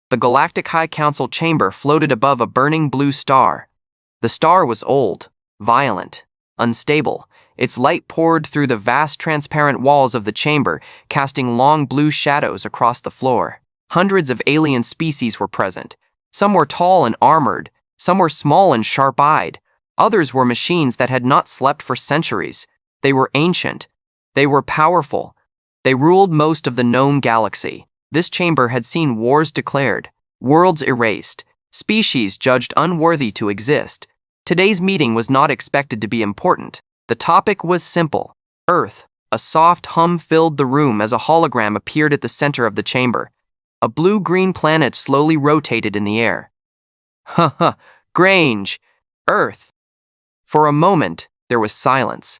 The Galactic High Council chamber floated above a burning blue star. The star was old, violent, unstable. Its light poured through the vast transparent walls of the chamber, casting long blue shadows across the floor. Hundreds of alien species were present. Some were tall and armored, some were small and sharp-eyed. Others were machines that had not slept for centuries. They were ancient. They were powerful. They ruled most of the known galaxy. This chamber had seen wars declared, worlds erased, species judged unworthy to exist. Today's meeting was not expected to be important. The topic was simple. Earth. A soft hum filled the room as a hologram appeared at the center of the chamber. A blue-green planet slowly rotated in the air. Ha, Grange! Earth! For a moment, there was silence.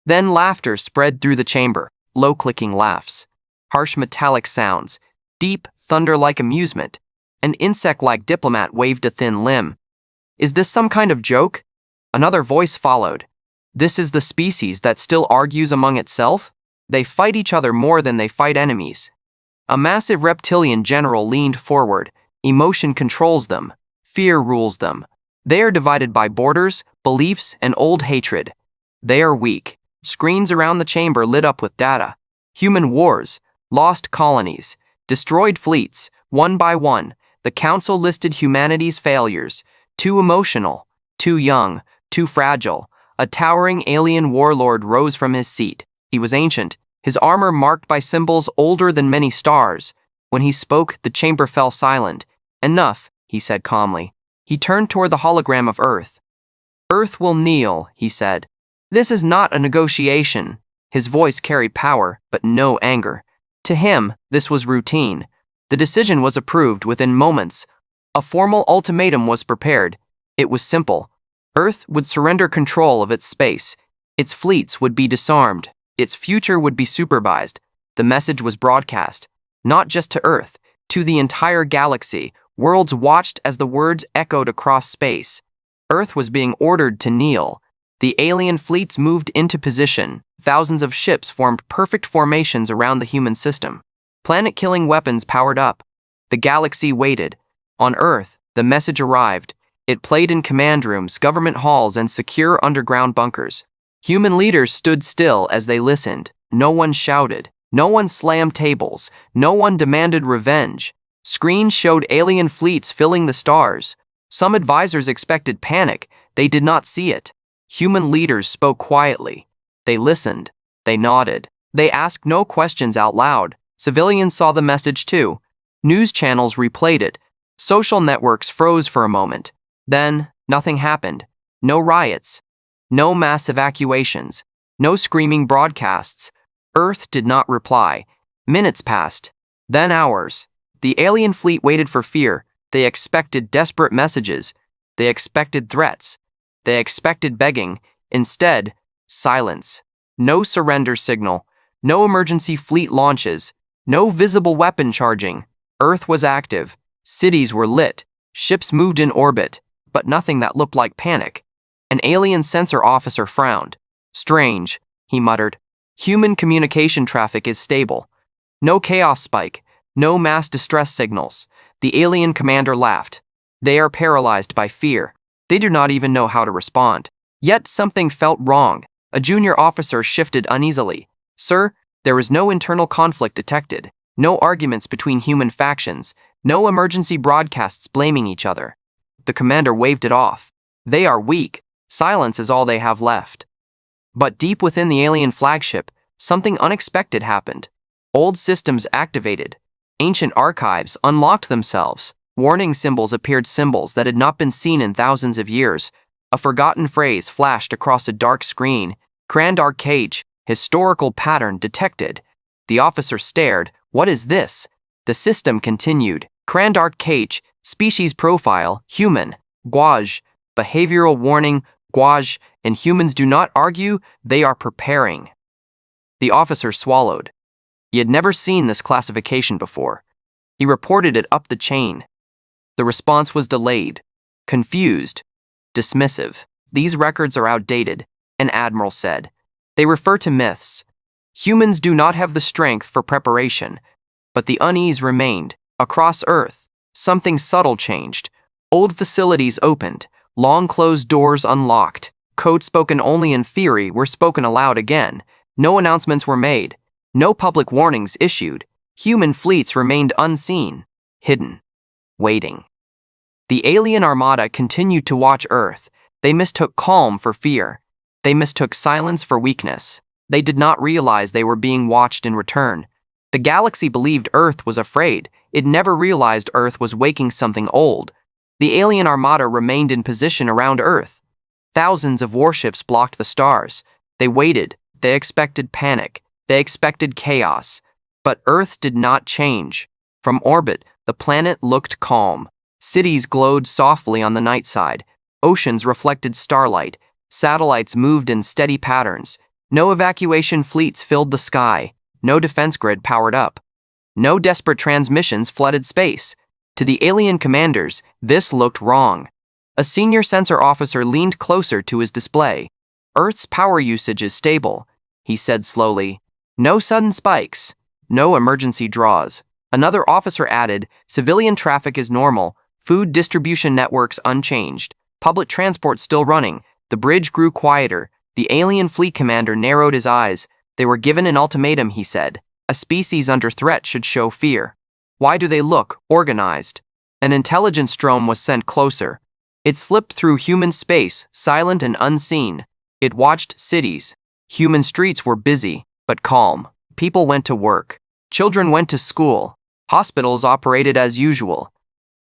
Then laughter spread through the chamber, low-clicking laughs, harsh metallic sounds, deep, thunder-like amusement. An insect-like diplomat waved a thin limb. Is this some kind of joke? Another voice followed. This is the species that still argues among itself? They fight each other more than they fight enemies. A massive reptilian general leaned forward. Emotion controls them. Fear rules them. They are divided by borders, beliefs, and old hatred. They are weak. Screens around the chamber lit up with data. Human wars, lost colonies, destroyed fleets, one by one. The council listed humanity's failures. Too emotional, too young, too fragile. A towering alien warlord rose from his seat. He was ancient, his armor marked by symbols older than many stars. When he spoke, the chamber fell silent. Enough, he said calmly. He turned toward the hologram of Earth. Earth will kneel, he said. This is not a negotiation. His voice carried power, but no anger. To him, this was routine. The decision was approved within moments. A formal ultimatum was prepared. It was simple. Earth would surrender control of its space. Its fleets would be disarmed. Its future would be supervised. The message was broadcast, not just to Earth, to the entire galaxy. Worlds watched as the words echoed across space. Earth was being ordered to kneel. The alien fleets moved into position. Thousands of ships formed perfect formations around the human system. Planet-killing weapons powered up. The galaxy waited. On Earth, the message arrived. It played in command rooms, government halls, and secure underground bunkers. Human leaders stood still as they listened. No one shouted. No one slammed tables. No one demanded revenge. Screens showed alien fleets filling the stars. Some advisors expected panic. They did not see it. Human leaders spoke quietly. They listened. They nodded. They asked no questions out loud. Civilians saw the message too. News channels replayed it. Social networks froze for a moment. Then, nothing happened. No riots. No mass evacuations. No screaming broadcasts. Earth did not reply. Minutes passed. Then hours. The alien fleet waited for fear. They expected desperate messages. They expected threats. They expected begging. Instead, silence. No surrender signal. No emergency fleet launches. No visible weapon charging. Earth was active. Cities were lit. Ships moved in orbit. But nothing that looked like panic. An alien sensor officer frowned. Strange, he muttered. Human communication traffic is stable. No chaos spike. No mass distress signals. The alien commander laughed. They are paralyzed by fear. They do not even know how to respond. Yet something felt wrong. A junior officer shifted uneasily. Sir, there is no internal conflict detected. No arguments between human factions. No emergency broadcasts blaming each other. The commander waved it off. They are weak. Silence is all they have left. But deep within the alien flagship, something unexpected happened. Old systems activated. Ancient archives unlocked themselves. Warning symbols appeared, symbols that had not been seen in thousands of years. A forgotten phrase flashed across a dark screen. Krandar Cage, historical pattern detected. The officer stared. What is this? The system continued. Krandar Cage, species profile, human. Guaj, behavioral warning, Guaj, and humans do not argue, they are preparing. The officer swallowed. He had never seen this classification before. He reported it up the chain. The response was delayed, confused, dismissive. These records are outdated, an admiral said. They refer to myths. Humans do not have the strength for preparation, but the unease remained. Across Earth, Something subtle changed. Old facilities opened, long-closed doors unlocked. Codes spoken only in theory were spoken aloud again. No announcements were made. No public warnings issued. Human fleets remained unseen, hidden, waiting. The alien armada continued to watch Earth. They mistook calm for fear. They mistook silence for weakness. They did not realize they were being watched in return. The galaxy believed Earth was afraid. It never realized Earth was waking something old. The alien armada remained in position around Earth. Thousands of warships blocked the stars. They waited. They expected panic. They expected chaos. But Earth did not change. From orbit, the planet looked calm. Cities glowed softly on the night side. Oceans reflected starlight. Satellites moved in steady patterns. No evacuation fleets filled the sky. No defense grid powered up. No desperate transmissions flooded space. To the alien commanders, this looked wrong. A senior sensor officer leaned closer to his display. Earth's power usage is stable, he said slowly. No sudden spikes. No emergency draws. Another officer added, civilian traffic is normal. Food distribution networks unchanged. Public transport still running. The bridge grew quieter. The alien fleet commander narrowed his eyes. They were given an ultimatum, he said. A species under threat should show fear. Why do they look organized? An intelligence drone was sent closer. It slipped through human space, silent and unseen. It watched cities. Human streets were busy, but calm. People went to work. Children went to school. Hospitals operated as usual.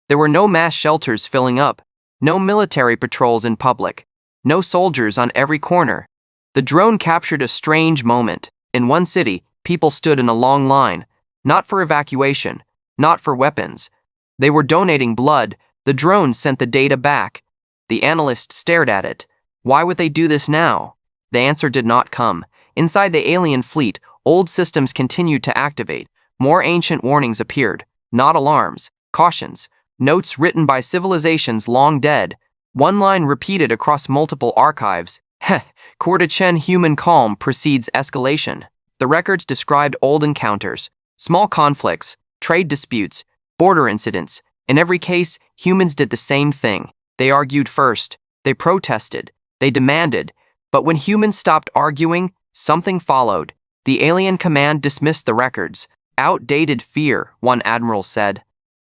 There were no mass shelters filling up. No military patrols in public. No soldiers on every corner. The drone captured a strange moment. In one city, people stood in a long line. Not for evacuation. Not for weapons. They were donating blood. The drone sent the data back. The analyst stared at it. Why would they do this now? The answer did not come. Inside the alien fleet, old systems continued to activate. More ancient warnings appeared. Not alarms. Cautions. Notes written by civilizations long dead. One line repeated across multiple archives. Heh, Cortichen human calm precedes escalation. The records described old encounters, small conflicts, trade disputes, border incidents. In every case, humans did the same thing. They argued first. They protested. They demanded. But when humans stopped arguing, something followed. The alien command dismissed the records. Outdated fear, one admiral said.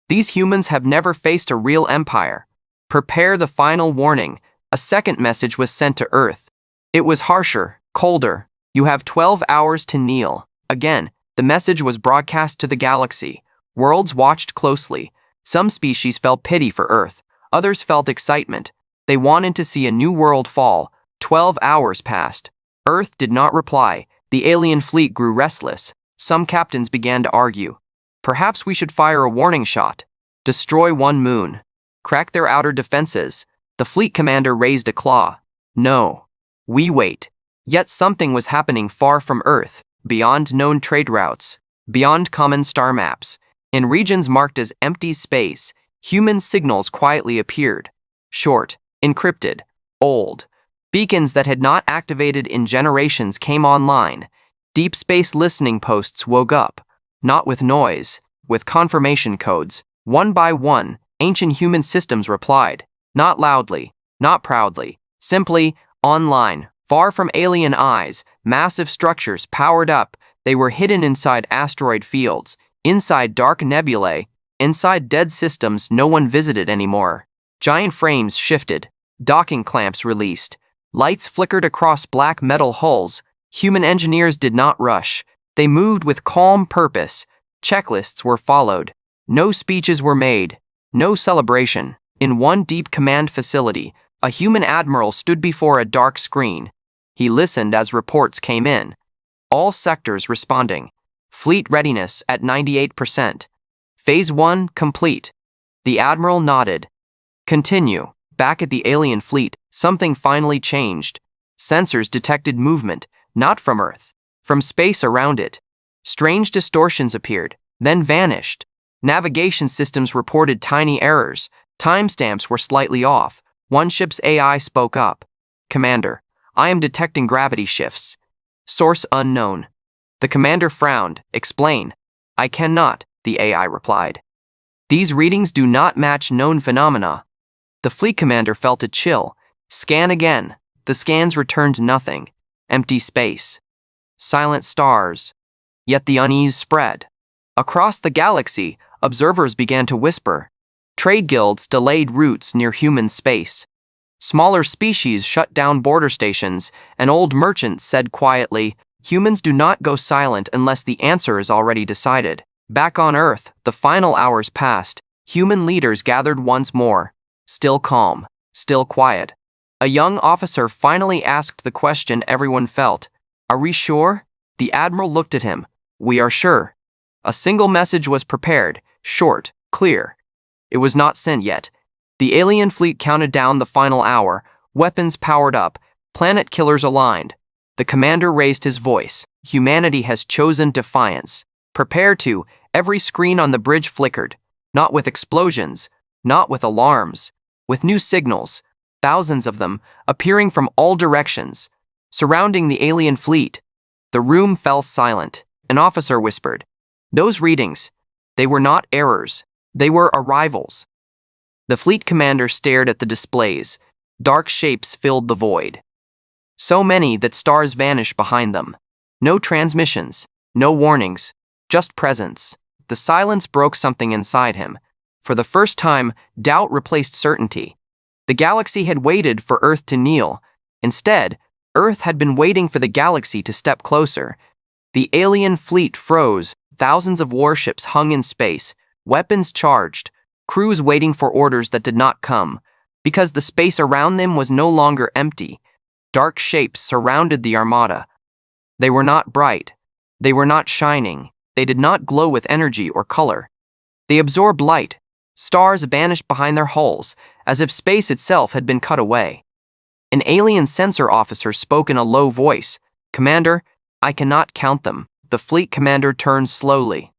These humans have never faced a real empire. Prepare the final warning. A second message was sent to Earth. It was harsher, colder. You have 12 hours to kneel. Again, the message was broadcast to the galaxy. Worlds watched closely. Some species felt pity for Earth. Others felt excitement. They wanted to see a new world fall. 12 hours passed. Earth did not reply. The alien fleet grew restless. Some captains began to argue. Perhaps we should fire a warning shot. Destroy one moon. Crack their outer defenses. The fleet commander raised a claw. No. We wait. Yet something was happening far from Earth, beyond known trade routes, beyond common star maps. In regions marked as empty space, human signals quietly appeared. Short, encrypted, old. Beacons that had not activated in generations came online. Deep space listening posts woke up. Not with noise, with confirmation codes. One by one, ancient human systems replied. Not loudly, not proudly. Simply, online, far from alien eyes, massive structures powered up. They were hidden inside asteroid fields, inside dark nebulae, inside dead systems no one visited anymore. Giant frames shifted. Docking clamps released. Lights flickered across black metal hulls. Human engineers did not rush. They moved with calm purpose. Checklists were followed. No speeches were made. No celebration. In one deep command facility, a human admiral stood before a dark screen. He listened as reports came in. All sectors responding. Fleet readiness at 98%. Phase 1 complete. The admiral nodded. Continue. Back at the alien fleet, something finally changed. Sensors detected movement, not from Earth, from space around it. Strange distortions appeared, then vanished. Navigation systems reported tiny errors. Timestamps were slightly off. One ship's AI spoke up. Commander, I am detecting gravity shifts. Source unknown. The commander frowned. Explain. I cannot, the AI replied. These readings do not match known phenomena. The fleet commander felt a chill. Scan again. The scans returned nothing. Empty space. Silent stars. Yet the unease spread. Across the galaxy, observers began to whisper. Trade guilds delayed routes near human space. Smaller species shut down border stations, and old merchants said quietly, "Humans do not go silent unless the answer is already decided." Back on Earth, the final hours passed. Human leaders gathered once more. Still calm, still quiet. A young officer finally asked the question everyone felt. "Are we sure?" The admiral looked at him. "We are sure." A single message was prepared, short, clear. It was not sent yet. The alien fleet counted down the final hour, weapons powered up, planet killers aligned. The commander raised his voice. "Humanity has chosen defiance. Prepare to." Every screen on the bridge flickered. Not with explosions, not with alarms, with new signals, thousands of them, appearing from all directions, surrounding the alien fleet. The room fell silent. An officer whispered, "Those readings, they were not errors, they were arrivals." The fleet commander stared at the displays. Dark shapes filled the void. So many that stars vanished behind them. No transmissions, no warnings, just presence. The silence broke something inside him. For the first time, doubt replaced certainty. The galaxy had waited for Earth to kneel. Instead, Earth had been waiting for the galaxy to step closer. The alien fleet froze. Thousands of warships hung in space, weapons charged, crews waiting for orders that did not come, because the space around them was no longer empty. Dark shapes surrounded the Armada. They were not bright. They were not shining. They did not glow with energy or color. They absorbed light. Stars vanished behind their hulls, as if space itself had been cut away. An alien sensor officer spoke in a low voice. "Commander, I cannot count them." The fleet commander turned slowly.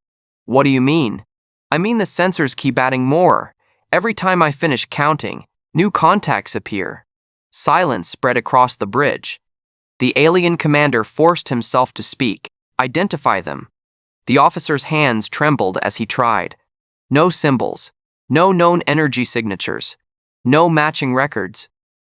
"What do you mean?" "I mean the sensors keep adding more. Every time I finish counting, new contacts appear." Silence spread across the bridge. The alien commander forced himself to speak. "Identify them." The officer's hands trembled as he tried. No symbols, no known energy signatures, no matching records.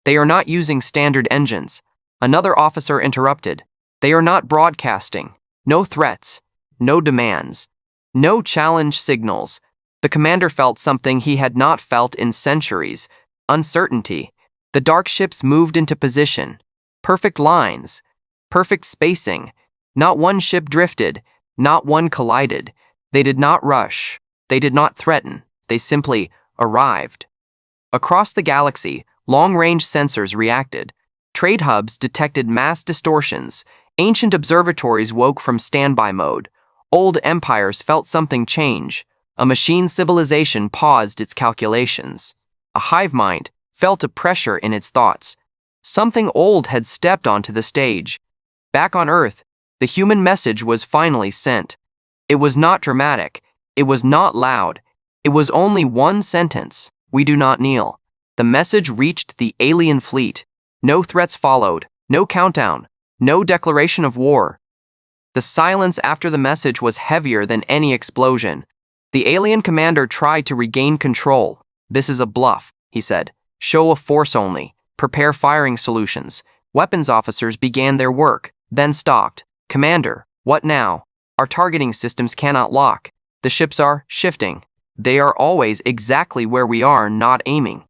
"They are not using standard engines." Another officer interrupted. "They are not broadcasting. No threats, no demands, no challenge signals." The commander felt something he had not felt in centuries. Uncertainty. The dark ships moved into position. Perfect lines. Perfect spacing. Not one ship drifted. Not one collided. They did not rush. They did not threaten. They simply arrived. Across the galaxy, long-range sensors reacted. Trade hubs detected mass distortions. Ancient observatories woke from standby mode. Old empires felt something change. A machine civilization paused its calculations. A hive mind felt a pressure in its thoughts. Something old had stepped onto the stage. Back on Earth, the human message was finally sent. It was not dramatic. It was not loud. It was only one sentence. "We do not kneel." The message reached the alien fleet. No threats followed. No countdown. No declaration of war. The silence after the message was heavier than any explosion. The alien commander tried to regain control. "This is a bluff," he said. "Show of force only. Prepare firing solutions." Weapons officers began their work, then stopped. "Commander, what now? Our targeting systems cannot lock. The ships are shifting. They are always exactly where we are, not aiming."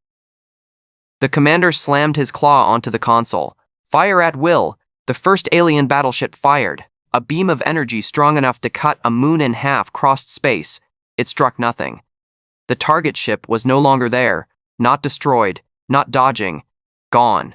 The commander slammed his claw onto the console. "Fire at will." The first alien battleship fired. A beam of energy strong enough to cut a moon in half crossed space. It struck nothing. The target ship was no longer there, not destroyed, not dodging, gone.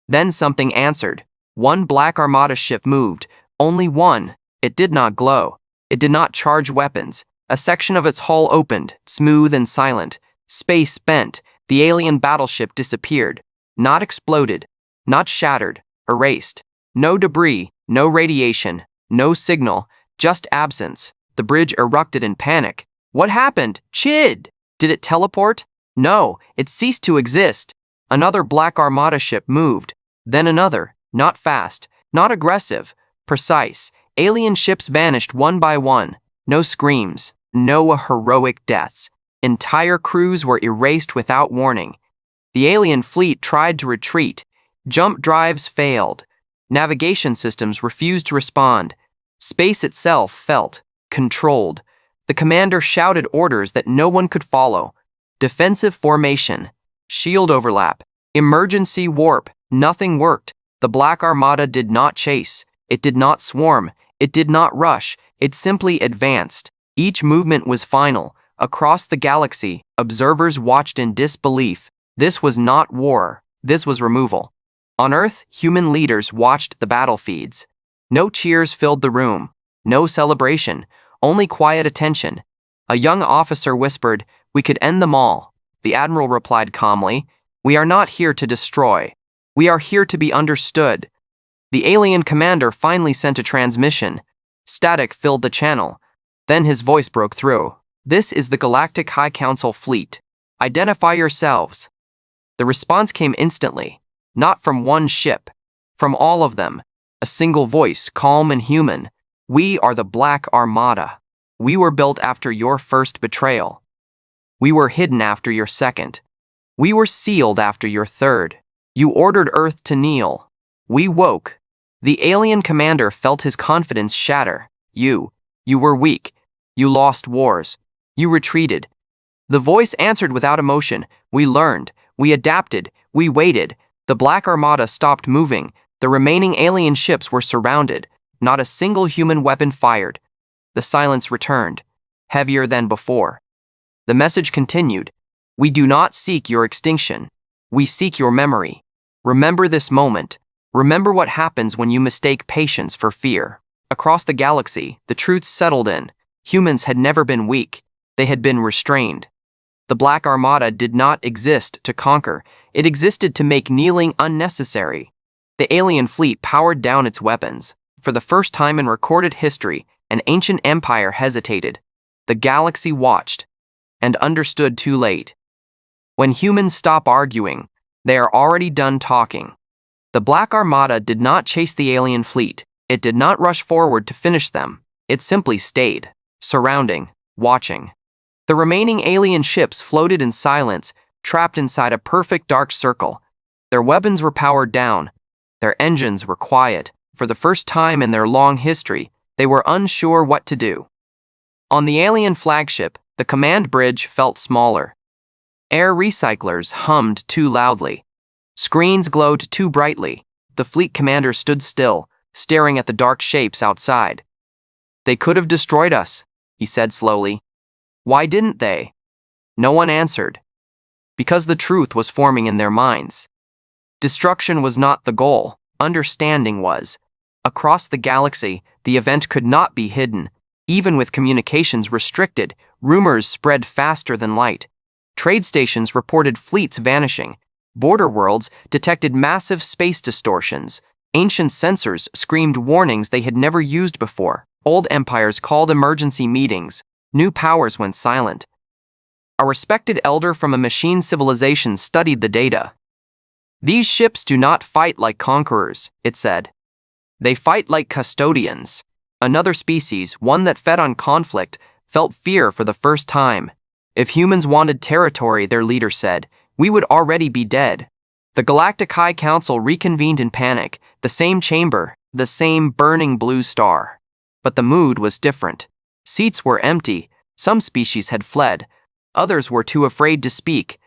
Then something answered. One black Armada ship moved, only one. It did not glow. It did not charge weapons. A section of its hull opened, smooth and silent. Space bent. The alien battleship disappeared. Not exploded, not shattered, erased. No debris, no radiation, no signal, just absence. The bridge erupted in panic. What happened? Chid! Did it teleport? No, it ceased to exist. Another black Armada ship moved. Then another, not fast, not aggressive, precise. Alien ships vanished one by one. No screams, no heroic deaths. Entire crews were erased without warning. The alien fleet tried to retreat. Jump drives failed. Navigation systems refused to respond. Space itself felt controlled. The commander shouted orders that no one could follow. Defensive formation. Shield overlap. Emergency warp. Nothing worked. The Black Armada did not chase. It did not swarm. It did not rush. It simply advanced. Each movement was final. Across the galaxy, observers watched in disbelief. This was not war. This was removal. On Earth, human leaders watched the battlefields. No cheers filled the room. No celebration. Only quiet attention. A young officer whispered, "We could end them all." The admiral replied calmly, "We are not here to destroy. We are here to be understood." The alien commander finally sent a transmission. Static filled the channel. Then his voice broke through. "This is the Galactic High Council fleet. Identify yourselves." The response came instantly. Not from one ship. From all of them. A single voice, calm and human. "We are the Black Armada. We were built after your first betrayal. We were hidden after your second. We were sealed after your third. You ordered Earth to kneel. We woke." The alien commander felt his confidence shatter. You were weak. You lost wars. You retreated." The voice answered without emotion. "We learned. We adapted. We waited." The Black Armada stopped moving. The remaining alien ships were surrounded. Not a single human weapon fired. The silence returned, heavier than before. The message continued. "We do not seek your extinction. We seek your memory. Remember this moment. Remember what happens when you mistake patience for fear." Across the galaxy, the truth settled in. Humans had never been weak. They had been restrained. The Black Armada did not exist to conquer. It existed to make kneeling unnecessary. The alien fleet powered down its weapons. For the first time in recorded history, an ancient empire hesitated. The galaxy watched and understood too late. When humans stop arguing, they are already done talking. The Black Armada did not chase the alien fleet. It did not rush forward to finish them. It simply stayed, surrounding, watching. The remaining alien ships floated in silence, trapped inside a perfect dark circle. Their weapons were powered down. Their engines were quiet. For the first time in their long history, they were unsure what to do. On the alien flagship, the command bridge felt smaller. Air recyclers hummed too loudly. Screens glowed too brightly. The fleet commander stood still, staring at the dark shapes outside. "They could have destroyed us," he said slowly. "Why didn't they?" No one answered. Because the truth was forming in their minds. Destruction was not the goal. Understanding was. Across the galaxy, the event could not be hidden. Even with communications restricted, rumors spread faster than light. Trade stations reported fleets vanishing. Border worlds detected massive space distortions. Ancient sensors screamed warnings they had never used before. Old empires called emergency meetings. New powers went silent. A respected elder from a machine civilization studied the data. "These ships do not fight like conquerors," it said. "They fight like custodians." Another species, one that fed on conflict, felt fear for the first time. If humans wanted territory, their leader said, we would already be dead. The Galactic High Council reconvened in panic, the same chamber, the same burning blue star. But the mood was different. Seats were empty, some species had fled, others were too afraid to speak.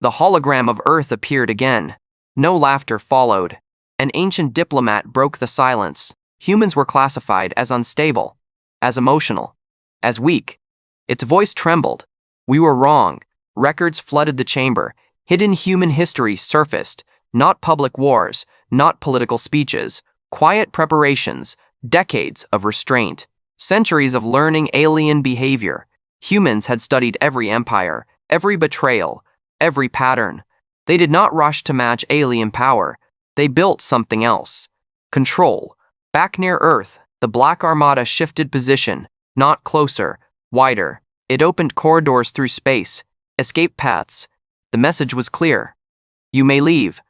The hologram of Earth appeared again. No laughter followed. An ancient diplomat broke the silence. Humans were classified as unstable, as emotional, as weak. Its voice trembled. We were wrong. Records flooded the chamber. Hidden human history surfaced. Not public wars, not political speeches, quiet preparations, decades of restraint, centuries of learning alien behavior. Humans had studied every empire, every betrayal, every pattern. They did not rush to match alien power. They built something else. Control. Back near Earth, the Black Armada shifted position, not closer, wider. It opened corridors through space, escape paths. The message was clear. You may leave.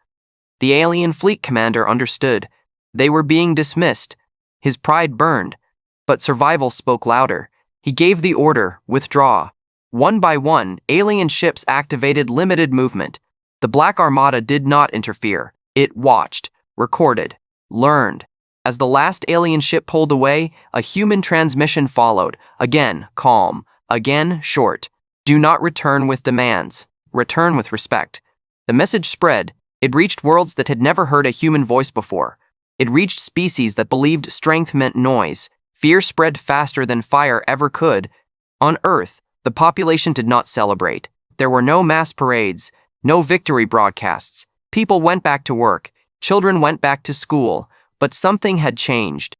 The alien fleet commander understood. They were being dismissed. His pride burned, but survival spoke louder. He gave the order, withdraw. One by one, alien ships activated limited movement. The Black Armada did not interfere. It watched, recorded, learned. As the last alien ship pulled away, a human transmission followed. Again, calm. Again, short. Do not return with demands. Return with respect. The message spread. It reached worlds that had never heard a human voice before. It reached species that believed strength meant noise. Fear spread faster than fire ever could. On Earth, the population did not celebrate. There were no mass parades, no victory broadcasts. People went back to work. Children went back to school. But something had changed.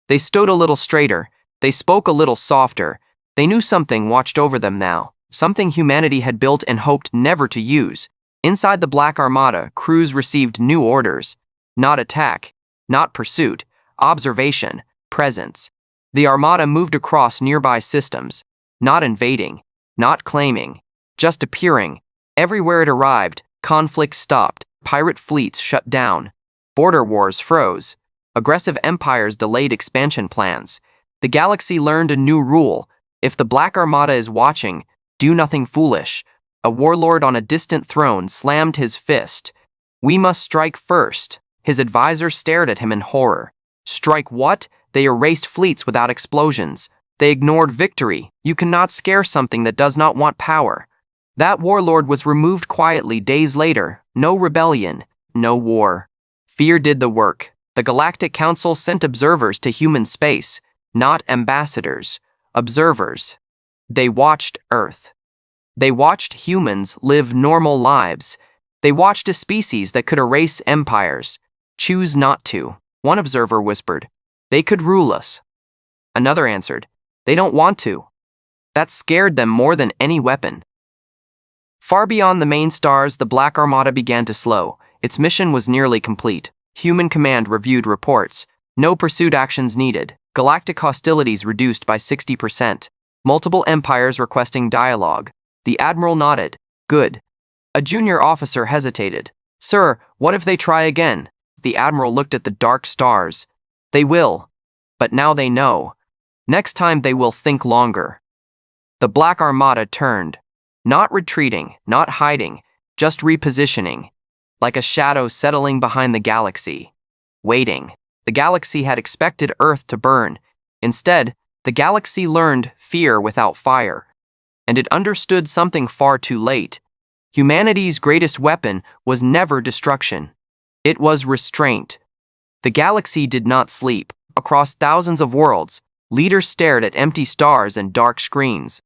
They stood a little straighter. They spoke a little softer. They knew something watched over them now. Something humanity had built and hoped never to use. Inside the Black Armada, crews received new orders. Not attack. Not pursuit. Observation. Presence. The Armada moved across nearby systems. Not invading. Not claiming. Just appearing. Everywhere it arrived, conflict stopped. Pirate fleets shut down. Border wars froze. Aggressive empires delayed expansion plans. The galaxy learned a new rule. If the Black Armada is watching, do nothing foolish. A warlord on a distant throne slammed his fist. We must strike first. His advisor stared at him in horror. Strike what? They erased fleets without explosions. They ignored victory. You cannot scare something that does not want power. That warlord was removed quietly days later. No rebellion. No war. Fear did the work. The Galactic Council sent observers to human space, not ambassadors. Observers. They watched Earth. They watched humans live normal lives. They watched a species that could erase empires. Choose not to. One observer whispered, "They could rule us." Another answered, "They don't want to." That scared them more than any weapon. Far beyond the main stars, the Black Armada began to slow. Its mission was nearly complete. Human command reviewed reports. No pursuit actions needed. Galactic hostilities reduced by 60%. Multiple empires requesting dialogue. The admiral nodded. Good. A junior officer hesitated. Sir, what if they try again? The admiral looked at the dark stars. They will. But now they know. Next time they will think longer. The Black Armada turned. Not retreating, not hiding, just repositioning. Like a shadow settling behind the galaxy. Waiting. The galaxy had expected Earth to burn. Instead, the galaxy learned fear without fire. And it understood something far too late. Humanity's greatest weapon was never destruction. It was restraint. The galaxy did not sleep. Across thousands of worlds, leaders stared at empty stars and dark screens.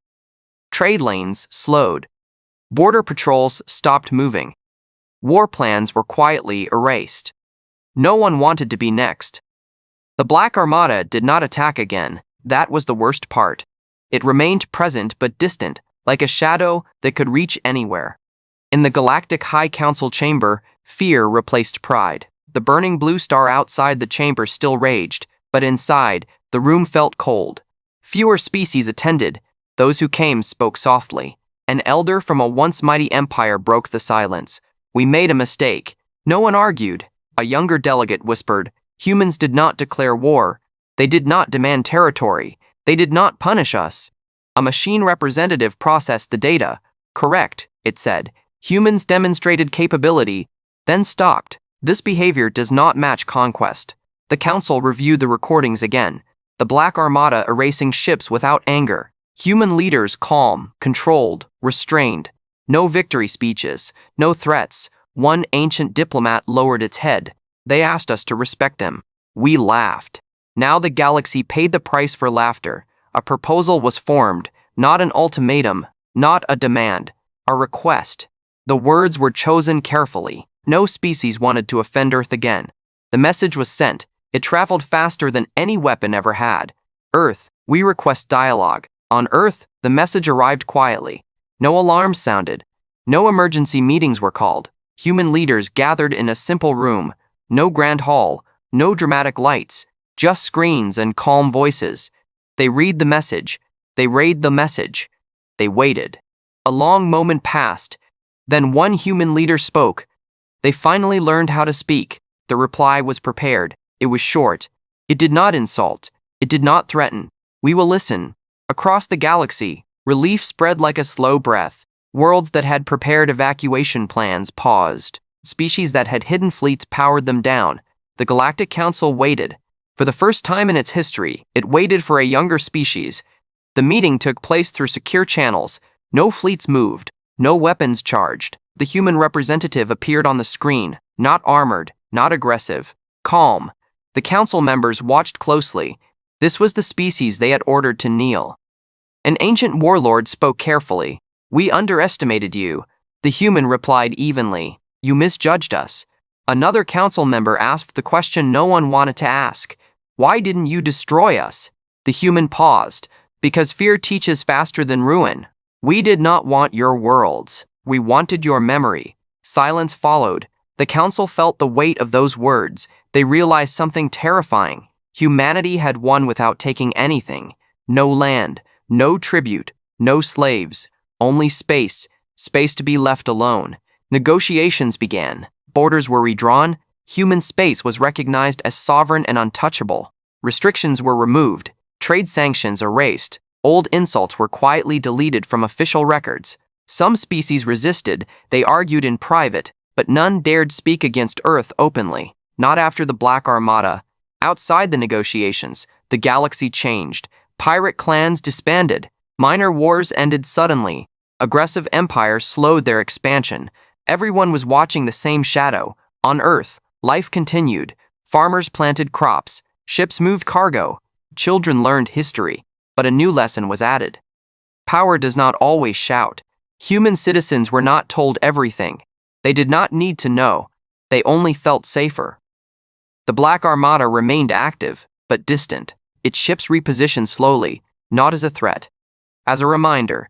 Trade lanes slowed. Border patrols stopped moving. War plans were quietly erased. No one wanted to be next. The Black Armada did not attack again. That was the worst part. It remained present but distant, like a shadow that could reach anywhere. In the Galactic High Council chamber, fear replaced pride. The burning blue star outside the chamber still raged, but inside, the room felt cold. Fewer species attended. Those who came spoke softly. An elder from a once mighty empire broke the silence. We made a mistake. No one argued. A younger delegate whispered, humans did not declare war. They did not demand territory. They did not punish us. A machine representative processed the data. Correct, it said. Humans demonstrated capability, then stopped. This behavior does not match conquest. The council reviewed the recordings again. The Black Armada erasing ships without anger. Human leaders calm, controlled, restrained. No victory speeches, no threats. One ancient diplomat lowered its head. They asked us to respect them. We laughed. Now the galaxy paid the price for laughter. A proposal was formed, not an ultimatum, not a demand, a request. The words were chosen carefully. No species wanted to offend Earth again. The message was sent. It traveled faster than any weapon ever had. Earth, we request dialogue. On Earth, the message arrived quietly. No alarms sounded. No emergency meetings were called. Human leaders gathered in a simple room. No grand hall, no dramatic lights, just screens and calm voices. They read the message. They read the message. They waited. A long moment passed. Then one human leader spoke. They finally learned how to speak. The reply was prepared. It was short. It did not insult. It did not threaten. We will listen. Across the galaxy, Relief spread like a slow breath. Worlds that had prepared evacuation plans paused. Species that had hidden fleets powered them down. The Galactic Council waited. For the first time in its history, it waited for a younger species. The meeting took place through secure channels. No fleets moved. No weapons charged. The human representative appeared on the screen, not armored, not aggressive, calm. The council members watched closely. This was the species they had ordered to kneel. An ancient warlord spoke carefully. "We underestimated you." The human replied evenly. "You misjudged us." Another council member asked the question no one wanted to ask. "Why didn't you destroy us?" The human paused. "Because fear teaches faster than ruin. We did not want your worlds. We wanted your memory." Silence followed. The council felt the weight of those words. They realized something terrifying. Humanity had won without taking anything. No land, no tribute, no slaves, only space, space to be left alone. Negotiations began. Borders were redrawn. Human space was recognized as sovereign and untouchable. Restrictions were removed. Trade sanctions erased. Old insults were quietly deleted from official records. Some species resisted. They argued in private, but none dared speak against Earth openly. Not after the Black Armada. Outside the negotiations, the galaxy changed. Pirate clans disbanded. Minor wars ended suddenly. Aggressive empires slowed their expansion. Everyone was watching the same shadow. On Earth, life continued. Farmers planted crops. Ships moved cargo. Children learned history. But a new lesson was added. Power does not always shout. Human citizens were not told everything. They did not need to know. They only felt safer. The Black Armada remained active, but distant. Its ships repositioned slowly, not as a threat. As a reminder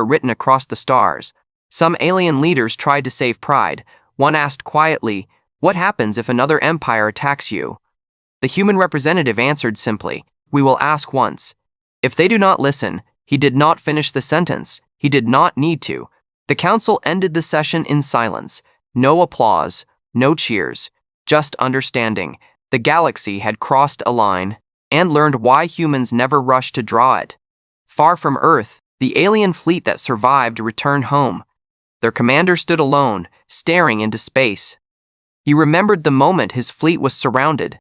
written across the stars. Some alien leaders tried to save pride. One asked quietly, "What happens if another empire attacks you?" The human representative answered simply, "We will ask once." If they do not listen, he did not finish the sentence. He did not need to. The council ended the session in silence. No applause, no cheers, just understanding. The galaxy had crossed a line and learned why humans never rush to draw it. Far from Earth, the alien fleet that survived returned home. Their commander stood alone, staring into space. He remembered the moment his fleet was surrounded.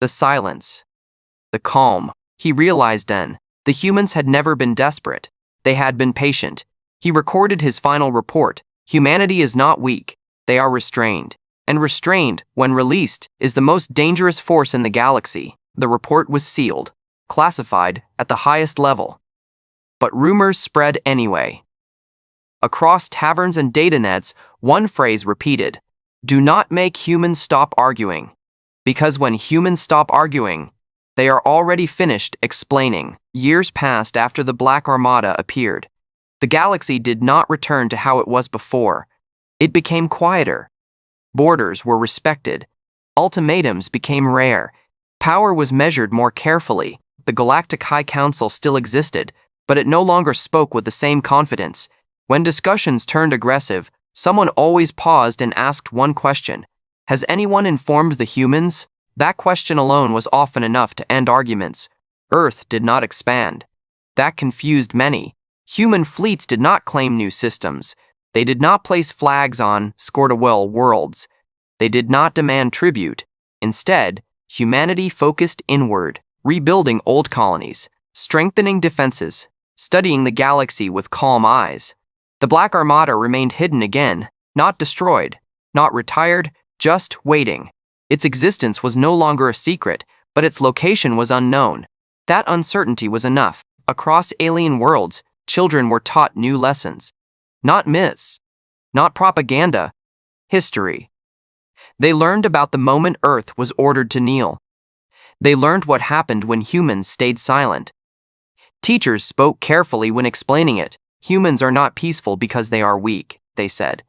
The silence. The calm. He realized then, the humans had never been desperate. They had been patient. He recorded his final report. Humanity is not weak. They are restrained. And restrained, when released, is the most dangerous force in the galaxy. The report was sealed, classified at the highest level. But rumors spread anyway. Across taverns and datanets, one phrase repeated: "Do not make humans stop arguing." Because when humans stop arguing, they are already finished explaining. Years passed after the Black Armada appeared. The galaxy did not return to how it was before. It became quieter. Borders were respected. Ultimatums became rare. Power was measured more carefully. The Galactic High Council still existed, but it no longer spoke with the same confidence. When discussions turned aggressive, someone always paused and asked one question: "Has anyone informed the humans?" That question alone was often enough to end arguments. Earth did not expand. That confused many. Human fleets did not claim new systems. They did not place flags on score-to-will worlds. They did not demand tribute. Instead, humanity focused inward, rebuilding old colonies, strengthening defenses, studying the galaxy with calm eyes. The Black Armada remained hidden again, not destroyed, not retired, just waiting. Its existence was no longer a secret, but its location was unknown. That uncertainty was enough. Across alien worlds, children were taught new lessons. Not myths, not propaganda, history. They learned about the moment Earth was ordered to kneel. They learned what happened when humans stayed silent. Teachers spoke carefully when explaining it. Humans are not peaceful because they are weak, they said.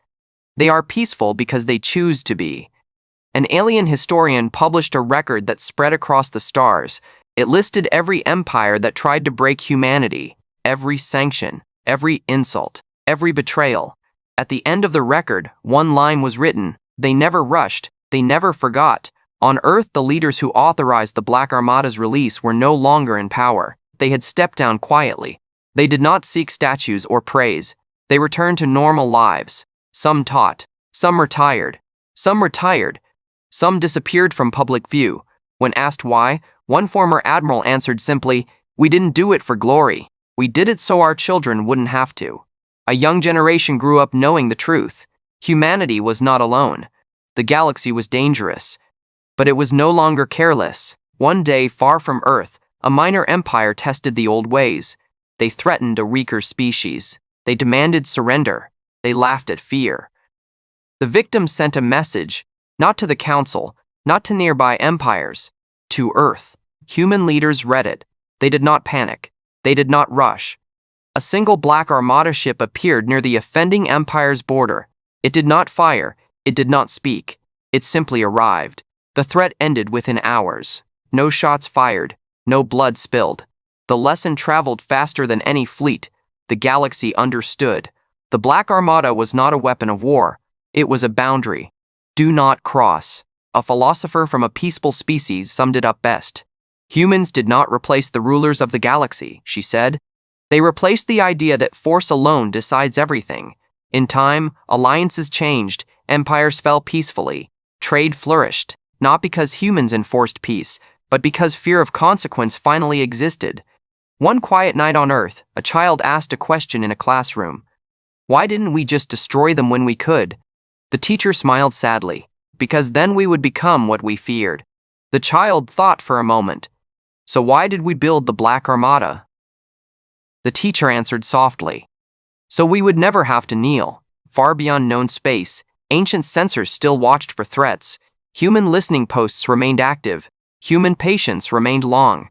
They are peaceful because they choose to be. An alien historian published a record that spread across the stars. It listed every empire that tried to break humanity, every sanction, every insult, every betrayal. At the end of the record, one line was written: "They never rushed, they never forgot." On Earth, the leaders who authorized the Black Armada's release were no longer in power. They had stepped down quietly. They did not seek statues or praise. They returned to normal lives. Some taught, some retired, some disappeared from public view. When asked why, one former admiral answered simply, "We didn't do it for glory. We did it so our children wouldn't have to." A young generation grew up knowing the truth. Humanity was not alone. The galaxy was dangerous. But it was no longer careless. One day, far from Earth, a minor empire tested the old ways. They threatened a weaker species. They demanded surrender. They laughed at fear. The victims sent a message, not to the Council, not to nearby empires, to Earth. Human leaders read it. They did not panic. They did not rush. A single black Armada ship appeared near the offending empire's border. It did not fire. It did not speak. It simply arrived. The threat ended within hours. No shots fired. No blood spilled. The lesson traveled faster than any fleet. The galaxy understood. The Black Armada was not a weapon of war. It was a boundary. Do not cross. A philosopher from a peaceful species summed it up best. Humans did not replace the rulers of the galaxy, she said. They replaced the idea that force alone decides everything. In time, alliances changed, empires fell peacefully, trade flourished, not because humans enforced peace, but because fear of consequence finally existed. One quiet night on Earth, a child asked a question in a classroom. Why didn't we just destroy them when we could? The teacher smiled sadly. Because then we would become what we feared. The child thought for a moment. So why did we build the Black Armada? The teacher answered softly. So we would never have to kneel. Far beyond known space, ancient sensors still watched for threats. Human listening posts remained active. Human patience remained long.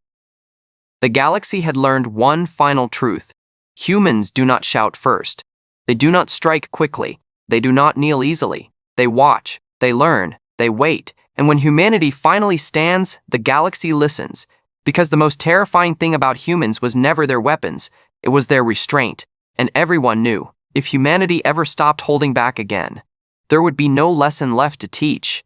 The galaxy had learned one final truth. Humans do not shout first. They do not strike quickly. They do not kneel easily. They watch. They learn, they wait, and when humanity finally stands, the galaxy listens. Because the most terrifying thing about humans was never their weapons, it was their restraint. And everyone knew, if humanity ever stopped holding back again, there would be no lesson left to teach.